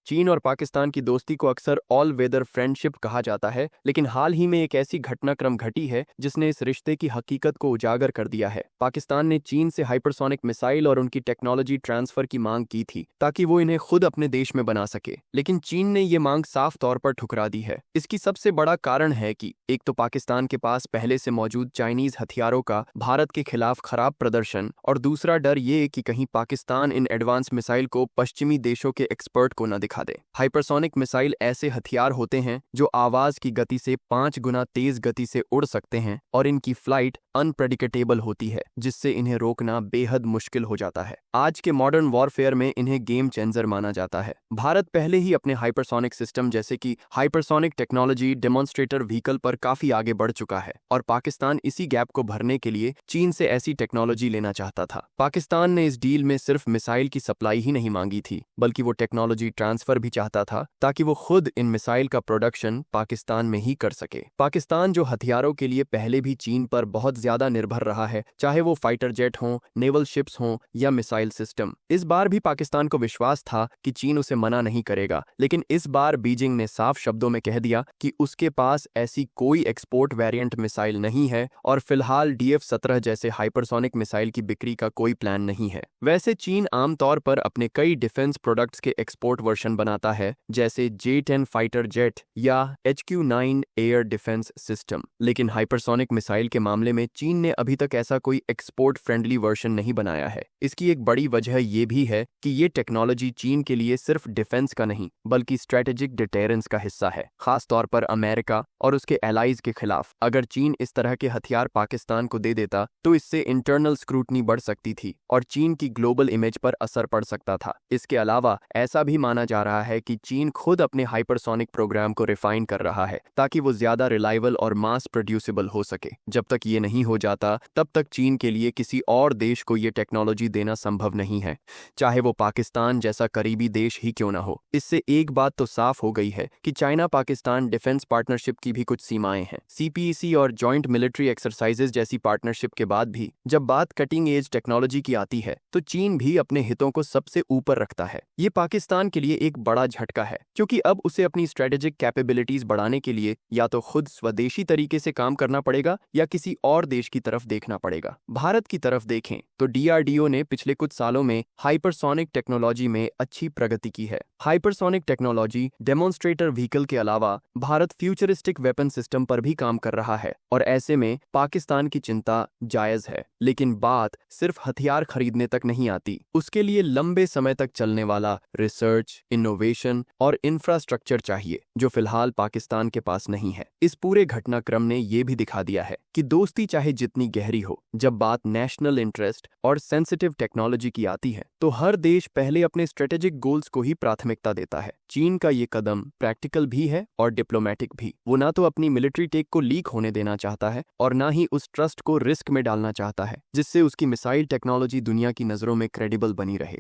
चीन और पाकिस्तान की दोस्ती को अक्सर ऑल वेदर फ्रेंडशिप कहा जाता है, लेकिन हाल ही में एक ऐसी घटनाक्रम घटी है जिसने इस रिश्ते की हकीकत को उजागर कर दिया है। पाकिस्तान ने चीन से हाइपरसोनिक मिसाइल और उनकी टेक्नोलॉजी ट्रांसफर की मांग की थी ताकि वो इन्हें खुद अपने देश में बना सके, लेकिन चीन ने ये मांग साफ तौर पर ठुकरा दी है। इसकी सबसे बड़ा कारण है कि एक तो पाकिस्तान के पास पहले से मौजूद चाइनीज हथियारों का भारत के खिलाफ खराब प्रदर्शन, और दूसरा डर ये कि कहीं पाकिस्तान इन एडवांस मिसाइल को पश्चिमी देशों के एक्सपर्ट को न दिखा दे। हाइपरसोनिक मिसाइल ऐसे हथियार होते हैं जो आवाज की गति से 5 गुना तेज गति से उड़ सकते हैं और इनकी फ्लाइट अनप्रेडिक्टेबल होती है, जिससे इन्हें रोकना बेहद मुश्किल हो जाता है। आज के मॉडर्न वॉरफेयर में इन्हें गेम चेंजर माना जाता है। भारत पहले ही अपने हाइपरसोनिक सिस्टम जैसे कि हाइपरसोनिक टेक्नोलॉजी डेमोन्स्ट्रेटर व्हीकल पर काफी आगे बढ़ चुका है, और पाकिस्तान इसी गैप को भरने के लिए चीन से ऐसी टेक्नोलॉजी लेना चाहता था। पाकिस्तान ने इस डील में सिर्फ मिसाइल की सप्लाई ही नहीं मांगी थी, बल्कि वो टेक्नोलॉजी ट्रांसफर भी चाहता था ताकि वो खुद इन मिसाइल का प्रोडक्शन पाकिस्तान में ही कर सके। पाकिस्तान जो हथियारों के लिए पहले भी चीन पर बहुत ज्यादा निर्भर रहा है, चाहे वो फाइटर जेट हों, नेवल शिप्स हों या मिसाइल सिस्टम, इस बार भी पाकिस्तान को विश्वास था कि चीन उसे मना नहीं करेगा। लेकिन इस बार बीजिंग ने साफ शब्दों में कह दिया कि उसके पास ऐसी कोई एक्सपोर्ट वेरिएंट मिसाइल नहीं है और फिलहाल DF-17 जैसे हाइपरसोनिक मिसाइल की बिक्री का कोई प्लान नहीं है। वैसे चीन आमतौर पर अपने कई डिफेंस प्रोडक्ट्स के एक्सपोर्ट वर्जन बनाता है, जैसे J-10 फाइटर जेट या HQ-9 एयर डिफेंस सिस्टम, लेकिन हाइपरसोनिक मिसाइल के मामले में चीन ने अभी तक ऐसा कोई एक्सपोर्ट फ्रेंडली वर्जन नहीं बनाया है। इसकी एक बड़ी वजह यह भी है कि ये टेक्नोलॉजी चीन के लिए सिर्फ डिफेंस का नहीं बल्कि स्ट्रेटेजिक डिटेरेंस का हिस्सा है, खास तौर पर अमेरिका और उसके एलाइज के खिलाफ। अगर चीन इस तरह के हथियार पाकिस्तान को दे देता तो इससे इंटरनल स्क्रूटनी बढ़ सकती थी और चीन की ग्लोबल इमेज पर असर पड़ सकता था। इसके अलावा ऐसा भी माना जा रहा है कि चीन खुद अपने हाइपरसोनिक प्रोग्राम को रिफाइन कर रहा है ताकि वो ज्यादा रिलायबल और मास प्रोड्यूसिबल हो सके। जब तक ये नहीं हो जाता तब तक चीन के लिए किसी और देश को ये टेक्नोलॉजी देना संभव नहीं है, चाहे वो पाकिस्तान जैसा करीबी देश ही क्यों ना हो। इससे एक बात तो साफ हो गई है कि चाइना पाकिस्तान डिफेंस पार्टनरशिप की भी कुछ सीमाएं हैं। CPEC और जॉइंट मिलिट्री एक्सरसाइजेज जैसी पार्टनरशिप के बाद भी जब बात कटिंग एज टेक्नोलॉजी की आती है तो चीन भी अपने हितों को सबसे ऊपर रखता है। ये पाकिस्तान के लिए एक बड़ा झटका है, क्योंकि अब उसे अपनी स्ट्रेटेजिक कैपेबिलिटीज बढ़ाने के लिए या तो खुद स्वदेशी तरीके से काम करना पड़ेगा या किसी और देश की तरफ देखना पड़ेगा। भारत की तरफ देखें तो DRDO ने पिछले कुछ सालों में हाइपरसोनिक टेक्नोलॉजी में अच्छी प्रगति की है। हाइपरसोनिक टेक्नोलॉजी डेमोन्स्ट्रेटर व्हीकल के अलावा भारत फ्यूचरिस्टिक वेपन सिस्टम पर भी काम कर रहा है, और ऐसे में पाकिस्तान की चिंता जायज है। लेकिन बात सिर्फ हथियार खरीदने तक नहीं आती, उसके लिए लंबे समय तक चलने वाला रिसर्च, इनोवेशन और इंफ्रास्ट्रक्चर चाहिए, जो फिलहाल पाकिस्तान के पास नहीं है। इस पूरे घटनाक्रम ने यह भी दिखा दिया है कि दोस्ती चाहे जितनी गहरी हो, जब बात नेशनल इंटरेस्ट और सेंसिटिव टेक्नोलॉजी की आती है तो हर देश पहले अपने स्ट्रेटेजिक गोल्स को ही प्राथमिकता देता है। चीन का ये कदम प्रैक्टिकल भी है और डिप्लोमेटिक भी। वो ना तो अपनी मिलिट्री टेक को लीक होने देना चाहता है और ना ही उस ट्रस्ट को रिस्क में डालना चाहता है जिससे उसकी मिसाइल टेक्नोलॉजी दुनिया की नजरों में क्रेडिबल बनी रहे।